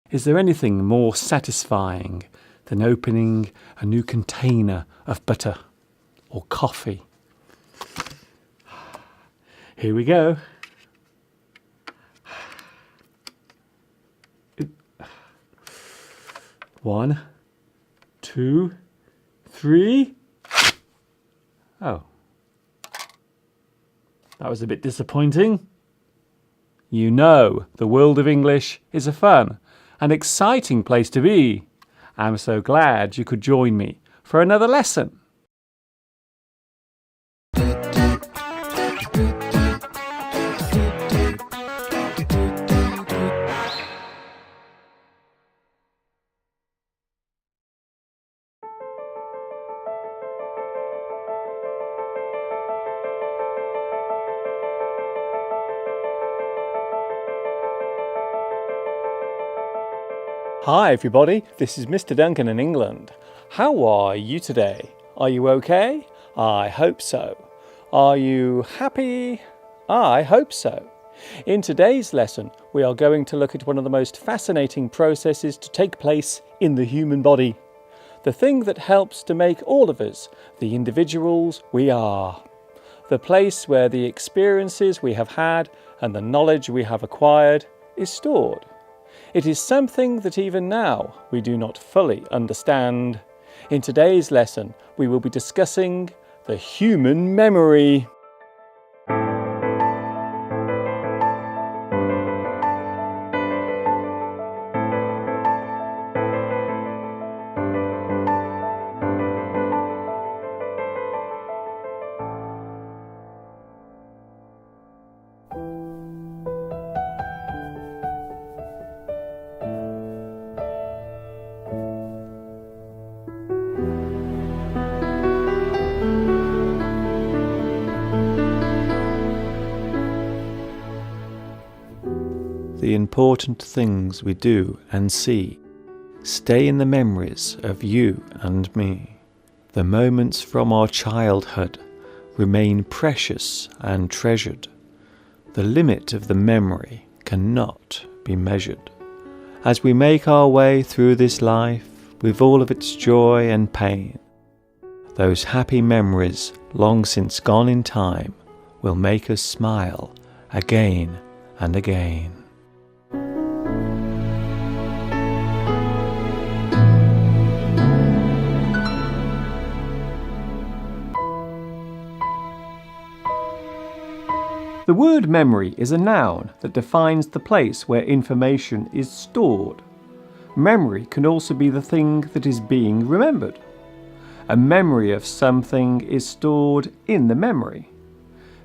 Is there anything more satisfying than opening a new container of butter or coffee? Here we go. One, two, three. Oh. That was a bit disappointing. You know, the world of English is a fun and exciting place to be. I'm so glad you could join me for another lesson. Hi everybody, this is Mr. Duncan in England. How are you today? Are you okay? I hope so. Are you happy? I hope so. In today's lesson, we are going to look at one of the most fascinating processes to take place in the human body. The thing that helps to make all of us the individuals we are. The place where the experiences we have had and the knowledge we have acquired is stored. It is something that even now we do not fully understand. In today's lesson, we will be discussing the human memory. The important things we do and see stay in the memories of you and me. The moments from our childhood remain precious and treasured. The limit of the memory cannot be measured. As we make our way through this life with all of its joy and pain, those happy memories long since gone in time will make us smile again and again. The word memory is a noun that defines the place where information is stored. Memory can also be the thing that is being remembered. A memory of something is stored in the memory.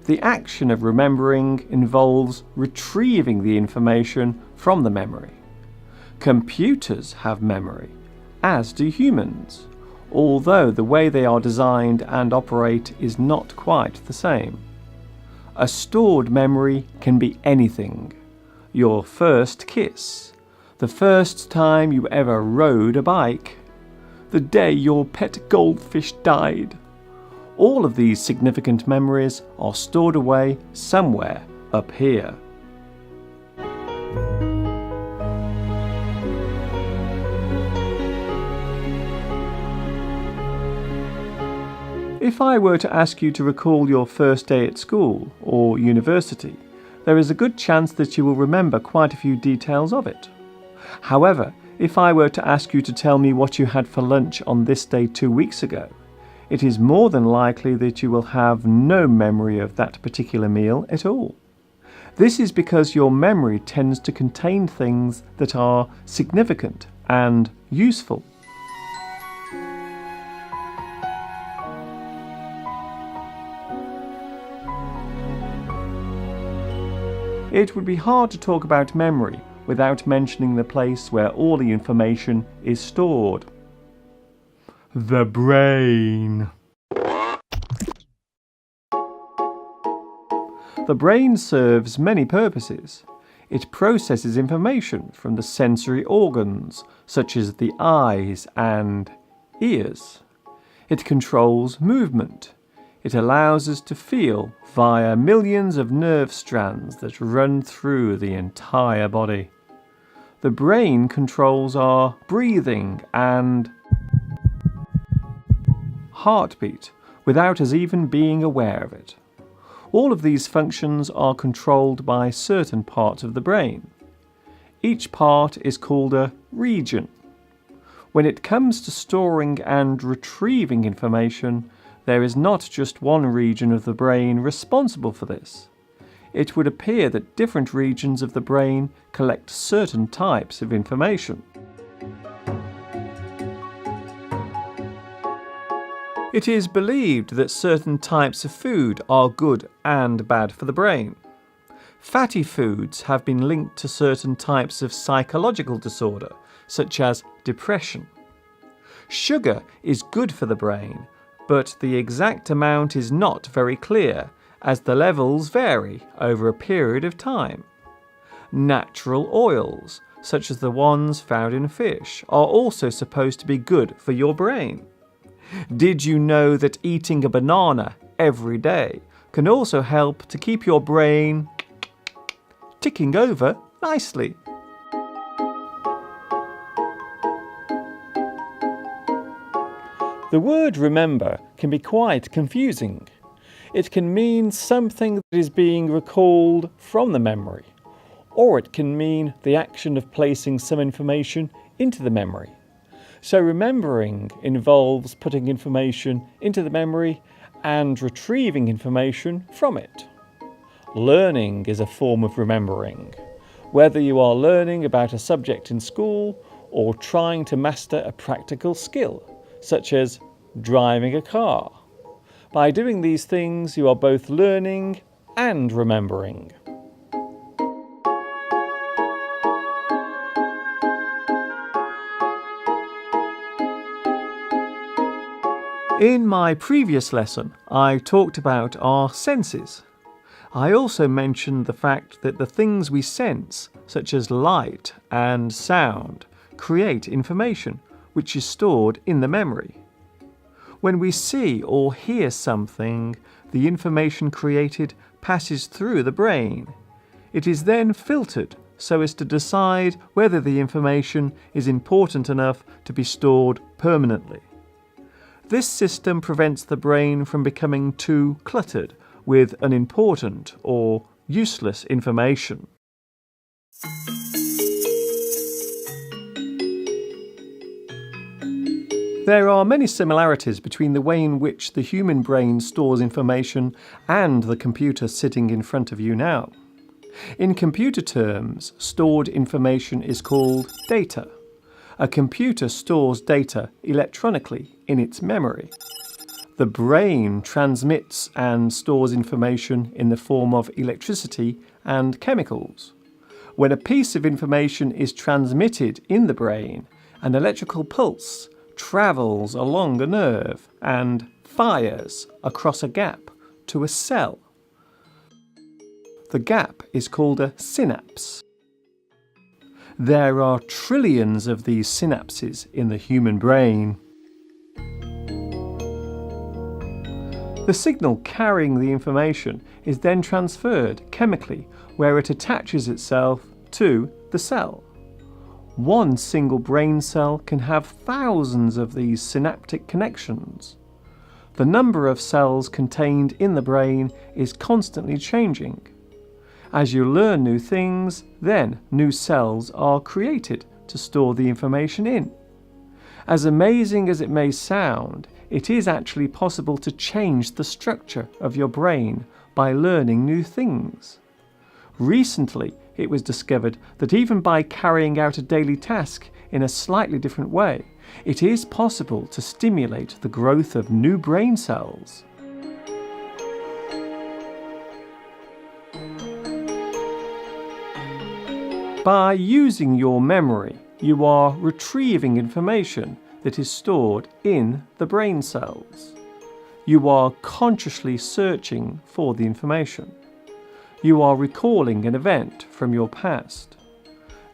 The action of remembering involves retrieving the information from the memory. Computers have memory, as do humans, although the way they are designed and operate is not quite the same. A stored memory can be anything. Your first kiss, the first time you ever rode a bike, the day your pet goldfish died. All of these significant memories are stored away somewhere up here. If I were to ask you to recall your first day at school or university, there is a good chance that you will remember quite a few details of it. However, if I were to ask you to tell me what you had for lunch on this day 2 weeks ago, it is more than likely that you will have no memory of that particular meal at all. This is because your memory tends to contain things that are significant and useful. It would be hard to talk about memory without mentioning the place where all the information is stored. The brain. The brain serves many purposes. It processes information from the sensory organs, such as the eyes and ears. It controls movement. It allows us to feel via millions of nerve strands that run through the entire body. The brain controls our breathing and heartbeat without us even being aware of it. All of these functions are controlled by certain parts of the brain. Each part is called a region. When it comes to storing and retrieving information, there is not just one region of the brain responsible for this. It would appear that different regions of the brain collect certain types of information. It is believed that certain types of food are good and bad for the brain. Fatty foods have been linked to certain types of psychological disorder, such as depression. Sugar is good for the brain, but the exact amount is not very clear, as the levels vary over a period of time. Natural oils, such as the ones found in fish, are also supposed to be good for your brain. Did you know that eating a banana every day can also help to keep your brain ticking over nicely? The word remember can be quite confusing. It can mean something that is being recalled from the memory, or it can mean the action of placing some information into the memory. So remembering involves putting information into the memory and retrieving information from it. Learning is a form of remembering, whether you are learning about a subject in school or trying to master a practical skill, such as driving a car. By doing these things, you are both learning and remembering. In my previous lesson, I talked about our senses. I also mentioned the fact that the things we sense, such as light and sound, create information which is stored in the memory. When we see or hear something, the information created passes through the brain. It is then filtered so as to decide whether the information is important enough to be stored permanently. This system prevents the brain from becoming too cluttered with unimportant or useless information. There are many similarities between the way in which the human brain stores information and the computer sitting in front of you now. In computer terms, stored information is called data. A computer stores data electronically in its memory. The brain transmits and stores information in the form of electricity and chemicals. When a piece of information is transmitted in the brain, an electrical pulse travels along a nerve and fires across a gap to a cell. The gap is called a synapse. There are trillions of these synapses in the human brain. The signal carrying the information is then transferred chemically where it attaches itself to the cell. One single brain cell can have thousands of these synaptic connections. The number of cells contained in the brain is constantly changing. As you learn new things, then new cells are created to store the information in. As amazing as it may sound, it is actually possible to change the structure of your brain by learning new things. Recently, it was discovered that even by carrying out a daily task in a slightly different way, it is possible to stimulate the growth of new brain cells. By using your memory, you are retrieving information that is stored in the brain cells. You are consciously searching for the information. You are recalling an event from your past.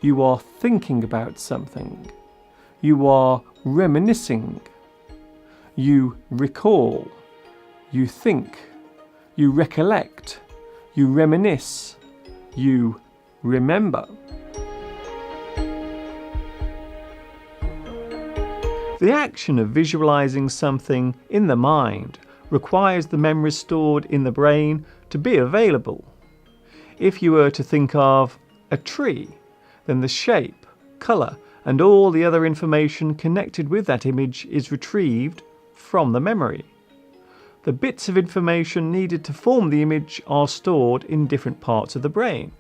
You are thinking about something. You are reminiscing. You recall. You think. You recollect. You reminisce. You remember. The action of visualizing something in the mind requires the memories stored in the brain to be available. If you were to think of a tree, then the shape, colour, and all the other information connected with that image is retrieved from the memory. The bits of information needed to form the image are stored in different parts of the brain.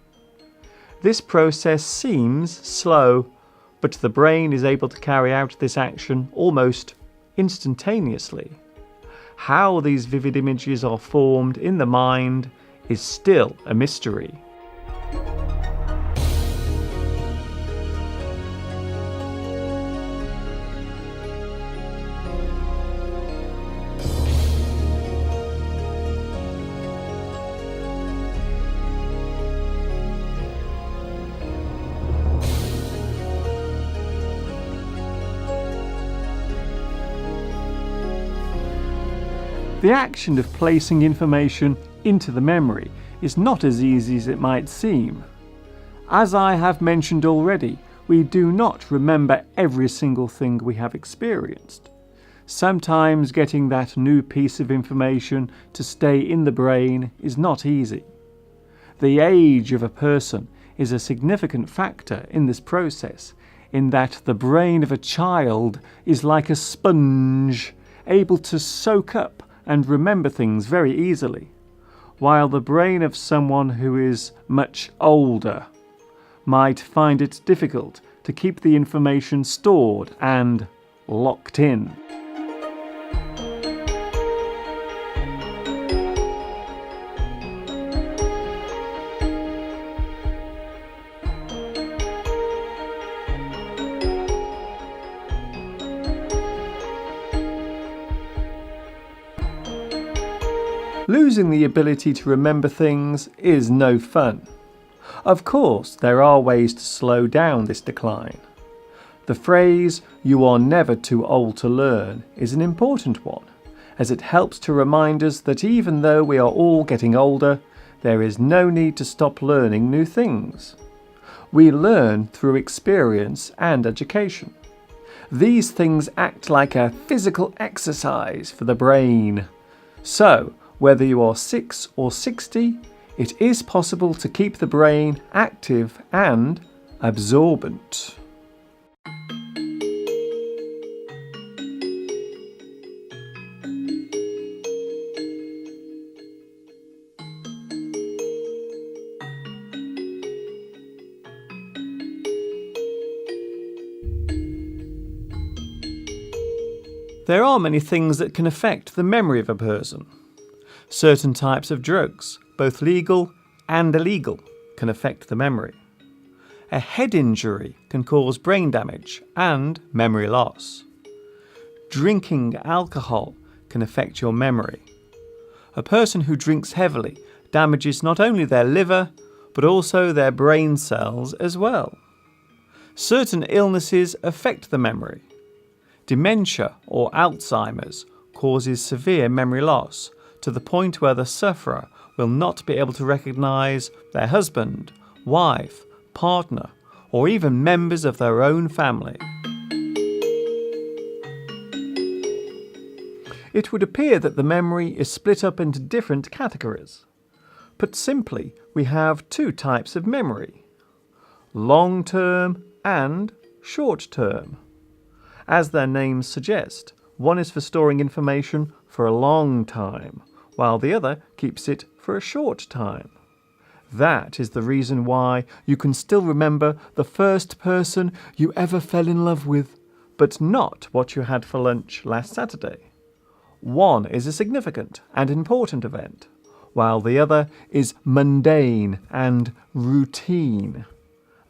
This process seems slow, but the brain is able to carry out this action almost instantaneously. How these vivid images are formed in the mind is still a mystery. The action of placing information into the memory is not as easy as it might seem. As I have mentioned already, we do not remember every single thing we have experienced. Sometimes getting that new piece of information to stay in the brain is not easy. The age of a person is a significant factor in this process, in that the brain of a child is like a sponge, able to soak up and remember things very easily, while the brain of someone who is much older might find it difficult to keep the information stored and locked in. Losing the ability to remember things is no fun. Of course, there are ways to slow down this decline. The phrase, "you are never too old to learn," is an important one, as it helps to remind us that even though we are all getting older, there is no need to stop learning new things. We learn through experience and education. These things act like a physical exercise for the brain. So, whether you are 6 or 60, it is possible to keep the brain active and absorbent. There are many things that can affect the memory of a person. Certain types of drugs, both legal and illegal, can affect the memory. A head injury can cause brain damage and memory loss. Drinking alcohol can affect your memory. A person who drinks heavily damages not only their liver, but also their brain cells as well. Certain illnesses affect the memory. Dementia or Alzheimer's causes severe memory loss, to the point where the sufferer will not be able to recognise their husband, wife, partner, or even members of their own family. It would appear that the memory is split up into different categories. Put simply, we have two types of memory: long-term and short-term. As their names suggest, one is for storing information for a long time, while the other keeps it for a short time. That is the reason why you can still remember the first person you ever fell in love with, but not what you had for lunch last Saturday. One is a significant and important event, while the other is mundane and routine.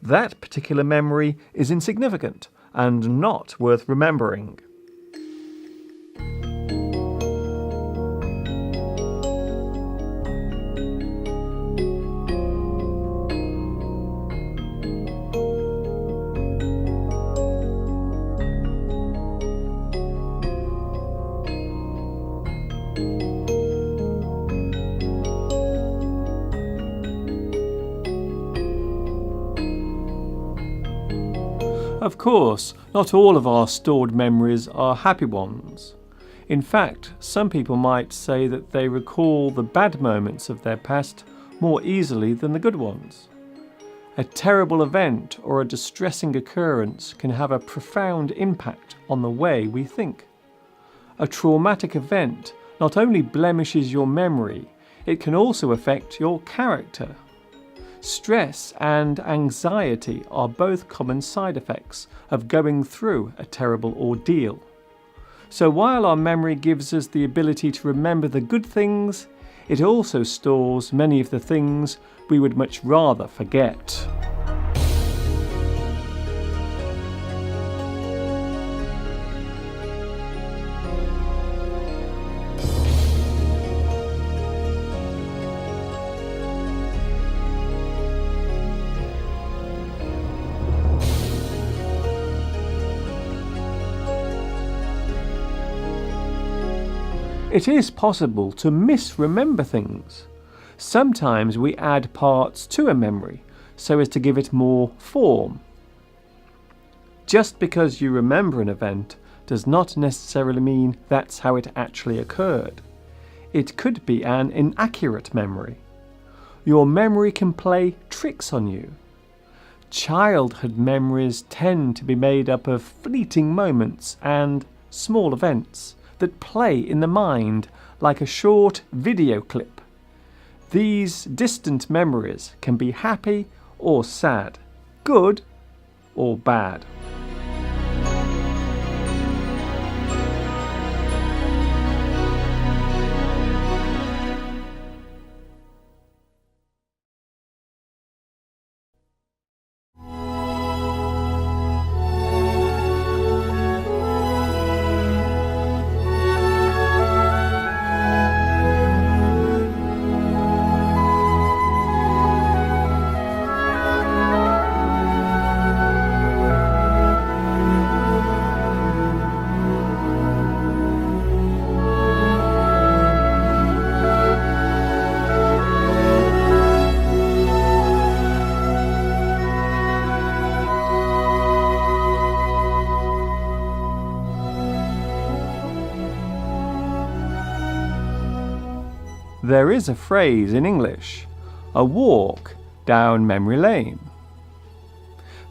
That particular memory is insignificant and not worth remembering. Of course, not all of our stored memories are happy ones. In fact, some people might say that they recall the bad moments of their past more easily than the good ones. A terrible event or a distressing occurrence can have a profound impact on the way we think. A traumatic event not only blemishes your memory, it can also affect your character. Stress and anxiety are both common side effects of going through a terrible ordeal. So while our memory gives us the ability to remember the good things, it also stores many of the things we would much rather forget. It is possible to misremember things. Sometimes we add parts to a memory so as to give it more form. Just because you remember an event does not necessarily mean that's how it actually occurred. It could be an inaccurate memory. Your memory can play tricks on you. Childhood memories tend to be made up of fleeting moments and small events that play in the mind like a short video clip. These distant memories can be happy or sad, good or bad. There is a phrase in English, a walk down memory lane.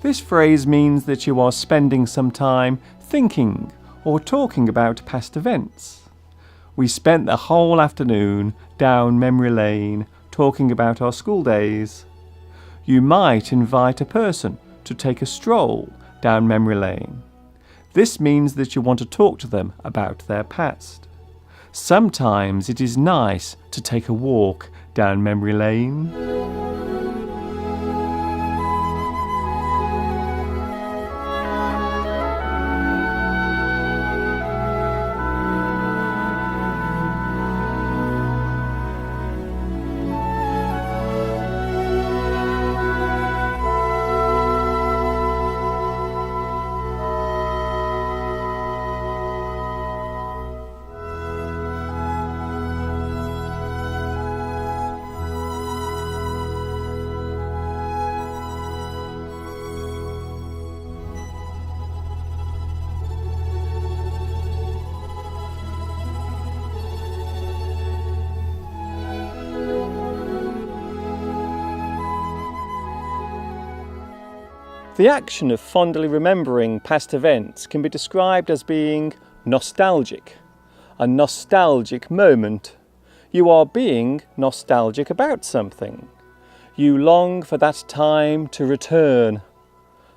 This phrase means that you are spending some time thinking or talking about past events. We spent the whole afternoon down memory lane talking about our school days. You might invite a person to take a stroll down memory lane. This means that you want to talk to them about their past. Sometimes it is nice to take a walk down memory lane. The action of fondly remembering past events can be described as being nostalgic, a nostalgic moment. You are being nostalgic about something. You long for that time to return,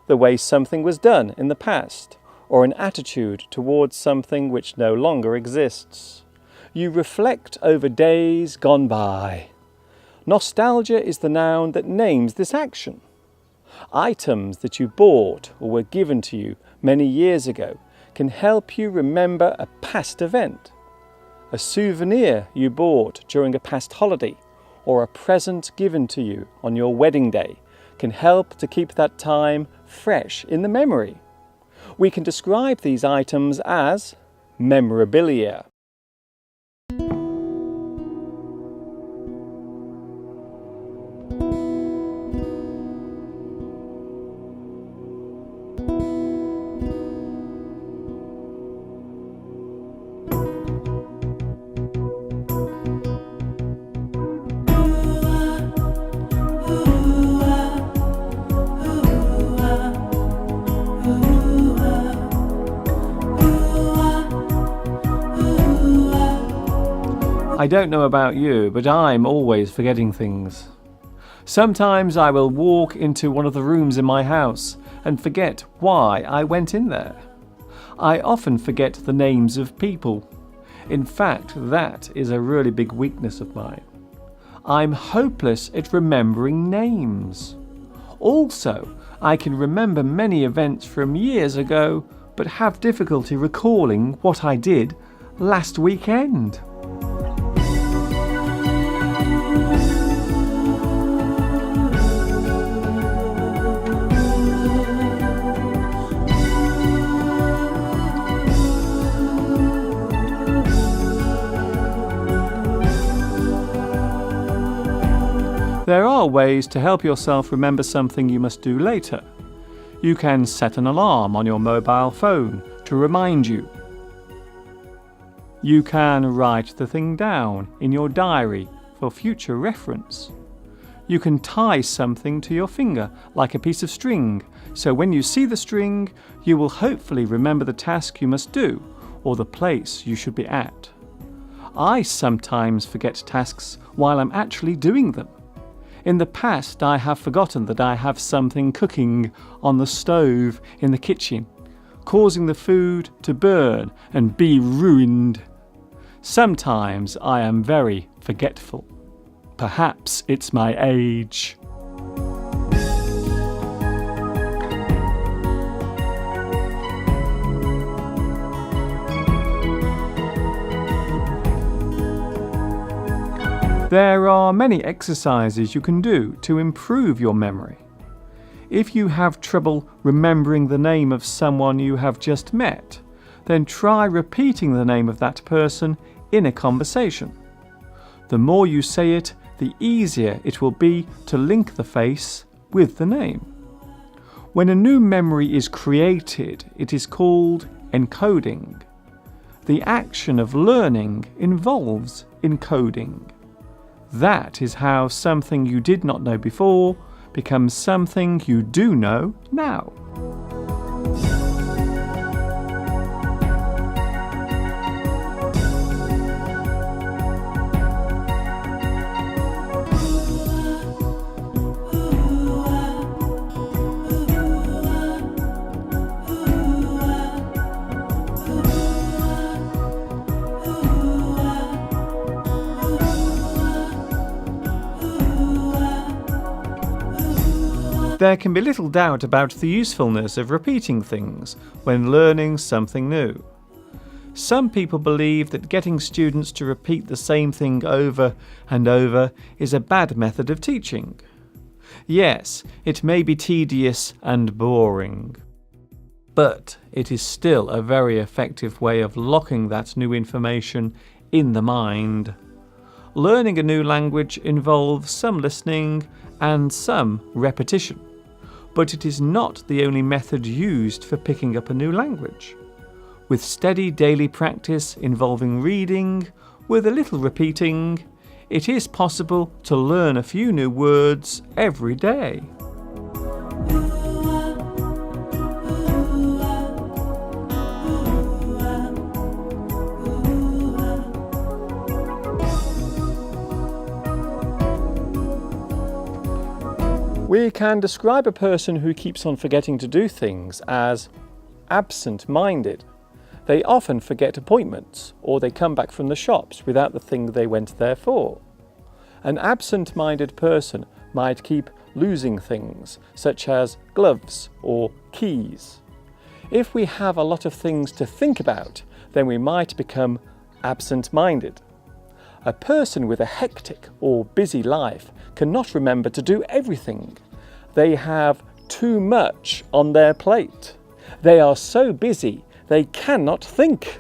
the way something was done in the past, or an attitude towards something which no longer exists. You reflect over days gone by. Nostalgia is the noun that names this action. Items that you bought or were given to you many years ago can help you remember a past event. A souvenir you bought during a past holiday or a present given to you on your wedding day can help to keep that time fresh in the memory. We can describe these items as memorabilia. I don't know about you, but I'm always forgetting things. Sometimes I will walk into one of the rooms in my house and forget why I went in there. I often forget the names of people. In fact, that is a really big weakness of mine. I'm hopeless at remembering names. Also, I can remember many events from years ago, but have difficulty recalling what I did last weekend. There are ways to help yourself remember something you must do later. You can set an alarm on your mobile phone to remind you. You can write the thing down in your diary for future reference. You can tie something to your finger like a piece of string, so when you see the string, you will hopefully remember the task you must do or the place you should be at. I sometimes forget tasks while I'm actually doing them. In the past, I have forgotten that I have something cooking on the stove in the kitchen, causing the food to burn and be ruined. Sometimes I am very forgetful. Perhaps it's my age. There are many exercises you can do to improve your memory. If you have trouble remembering the name of someone you have just met, then try repeating the name of that person in a conversation. The more you say it, the easier it will be to link the face with the name. When a new memory is created, it is called encoding. The action of learning involves encoding. That is how something you did not know before becomes something you do know now. There can be little doubt about the usefulness of repeating things when learning something new. Some people believe that getting students to repeat the same thing over and over is a bad method of teaching. Yes, it may be tedious and boring, but it is still a very effective way of locking that new information in the mind. Learning a new language involves some listening and some repetition. But it is not the only method used for picking up a new language. With steady daily practice involving reading, with a little repeating, it is possible to learn a few new words every day. We can describe a person who keeps on forgetting to do things as absent-minded. They often forget appointments, or they come back from the shops without the thing they went there for. An absent-minded person might keep losing things, such as gloves or keys. If we have a lot of things to think about, then we might become absent-minded. A person with a hectic or busy life cannot remember to do everything. They have too much on their plate. They are so busy they cannot think.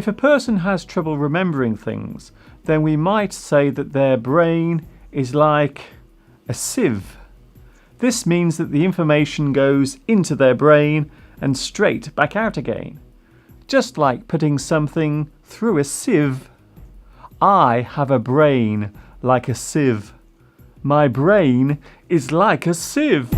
If a person has trouble remembering things, then we might say that their brain is like a sieve. This means that the information goes into their brain and straight back out again, just like putting something through a sieve. I have a brain like a sieve. My brain is like a sieve.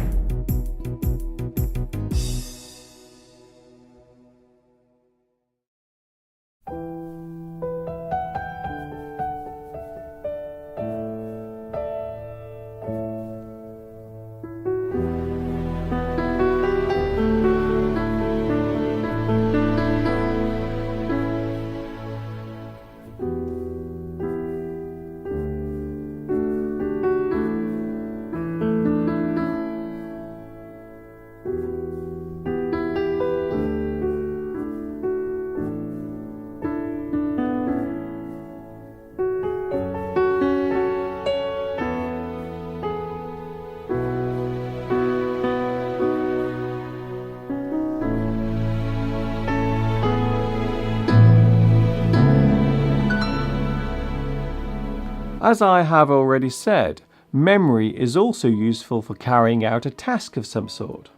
As I have already said, memory is also useful for carrying out a task of some sort.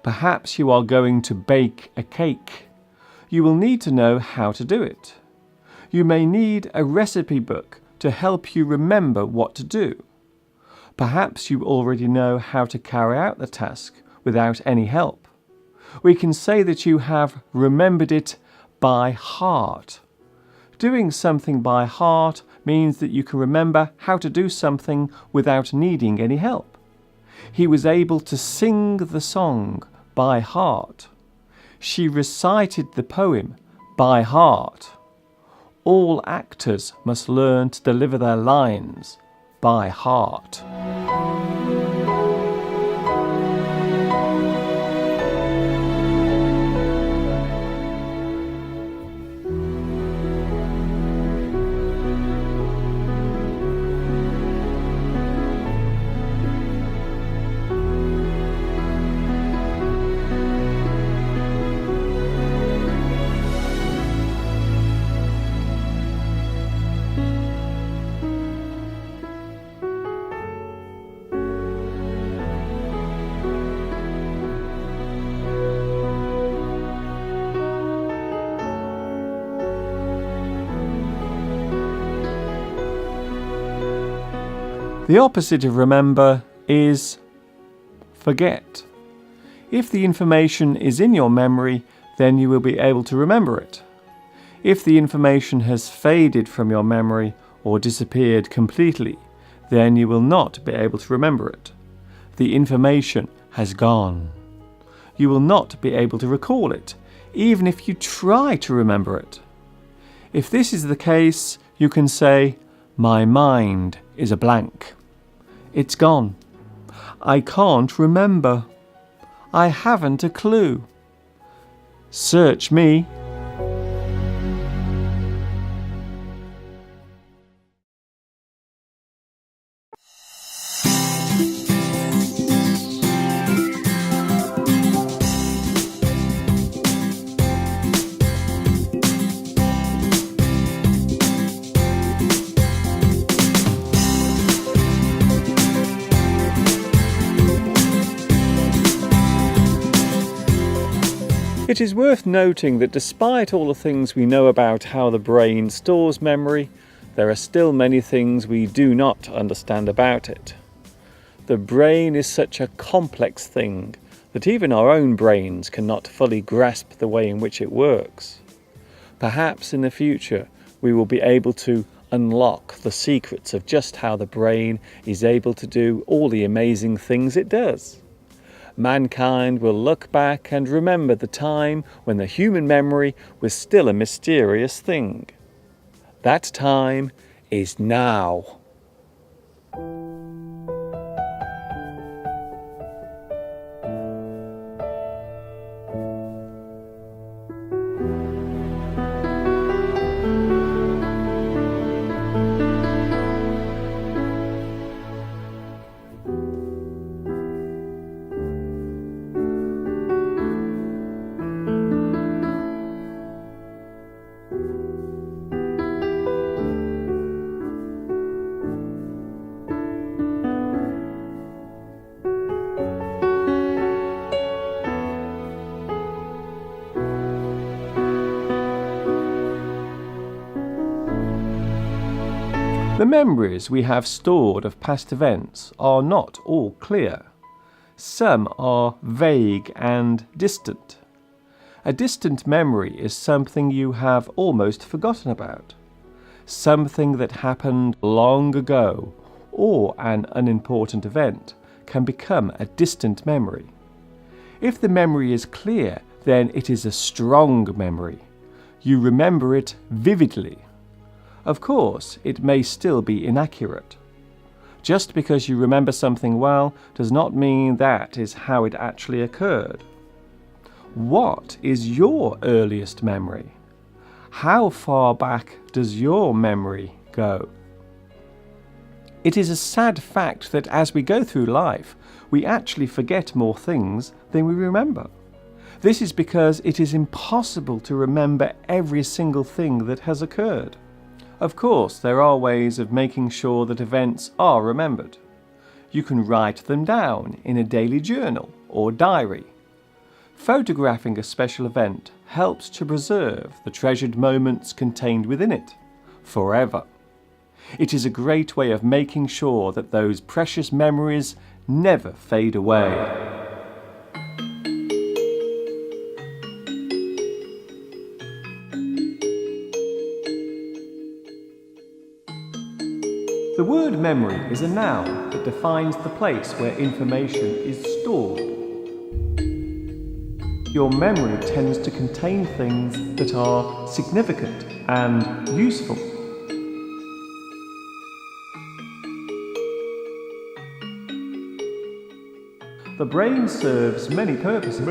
Perhaps you are going to bake a cake. You will need to know how to do it. You may need a recipe book to help you remember what to do. Perhaps you already know how to carry out the task without any help. We can say that you have remembered it by heart. Doing something by heart means that you can remember how to do something without needing any help. He was able to sing the song by heart. She recited the poem by heart. All actors must learn to deliver their lines by heart. The opposite of remember is forget. If the information is in your memory, then you will be able to remember it. If the information has faded from your memory or disappeared completely, then you will not be able to remember it. The information has gone. You will not be able to recall it, even if you try to remember it. If this is the case, you can say, "My mind is a blank. It's gone. I can't remember. I haven't a clue. Search me." It is worth noting that despite all the things we know about how the brain stores memory, there are still many things we do not understand about it. The brain is such a complex thing that even our own brains cannot fully grasp the way in which it works. Perhaps in the future we will be able to unlock the secrets of just how the brain is able to do all the amazing things it does. Mankind will look back and remember the time when the human memory was still a mysterious thing. That time is now. The memories we have stored of past events are not all clear. Some are vague and distant. A distant memory is something you have almost forgotten about, something that happened long ago, or an unimportant event can become a distant memory. If the memory is clear, then it is a strong memory. You remember it vividly. Of course, it may still be inaccurate. Just because you remember something well does not mean that is how it actually occurred. What is your earliest memory? How far back does your memory go? It is a sad fact that as we go through life, we actually forget more things than we remember. This is because it is impossible to remember every single thing that has occurred. Of course, there are ways of making sure that events are remembered. You can write them down in a daily journal or diary. Photographing a special event helps to preserve the treasured moments contained within it forever. It is a great way of making sure that those precious memories never fade away. The word memory is a noun that defines the place where information is stored. Your memory tends to contain things that are significant and useful. The brain serves many purposes.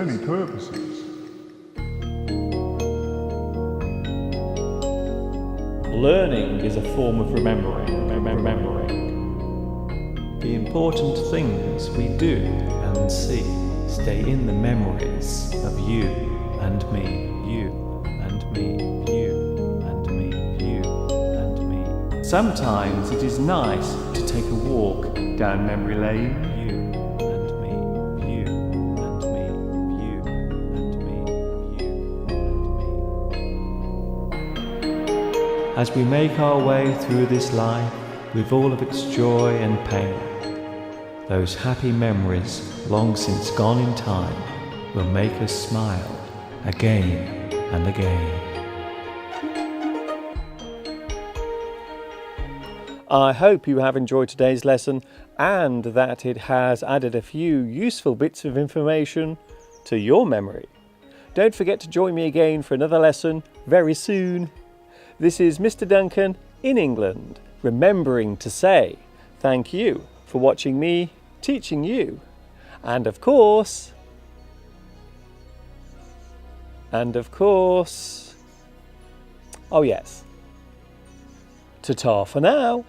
Learning is a form of remembering. The important things we do and see stay in the memories of you and me, you and me, you and me, you and me. Sometimes it is nice to take a walk down memory lane. You and me, you and me, you and me, you and me. As we make our way through this life with all of its joy and pain, those happy memories, long since gone in time, will make us smile again and again. I hope you have enjoyed today's lesson and that it has added a few useful bits of information to your memory. Don't forget to join me again for another lesson very soon. This is Mr. Duncan in England, remembering to say thank you for watching me teaching you. And of course, oh yes, ta-ta for now.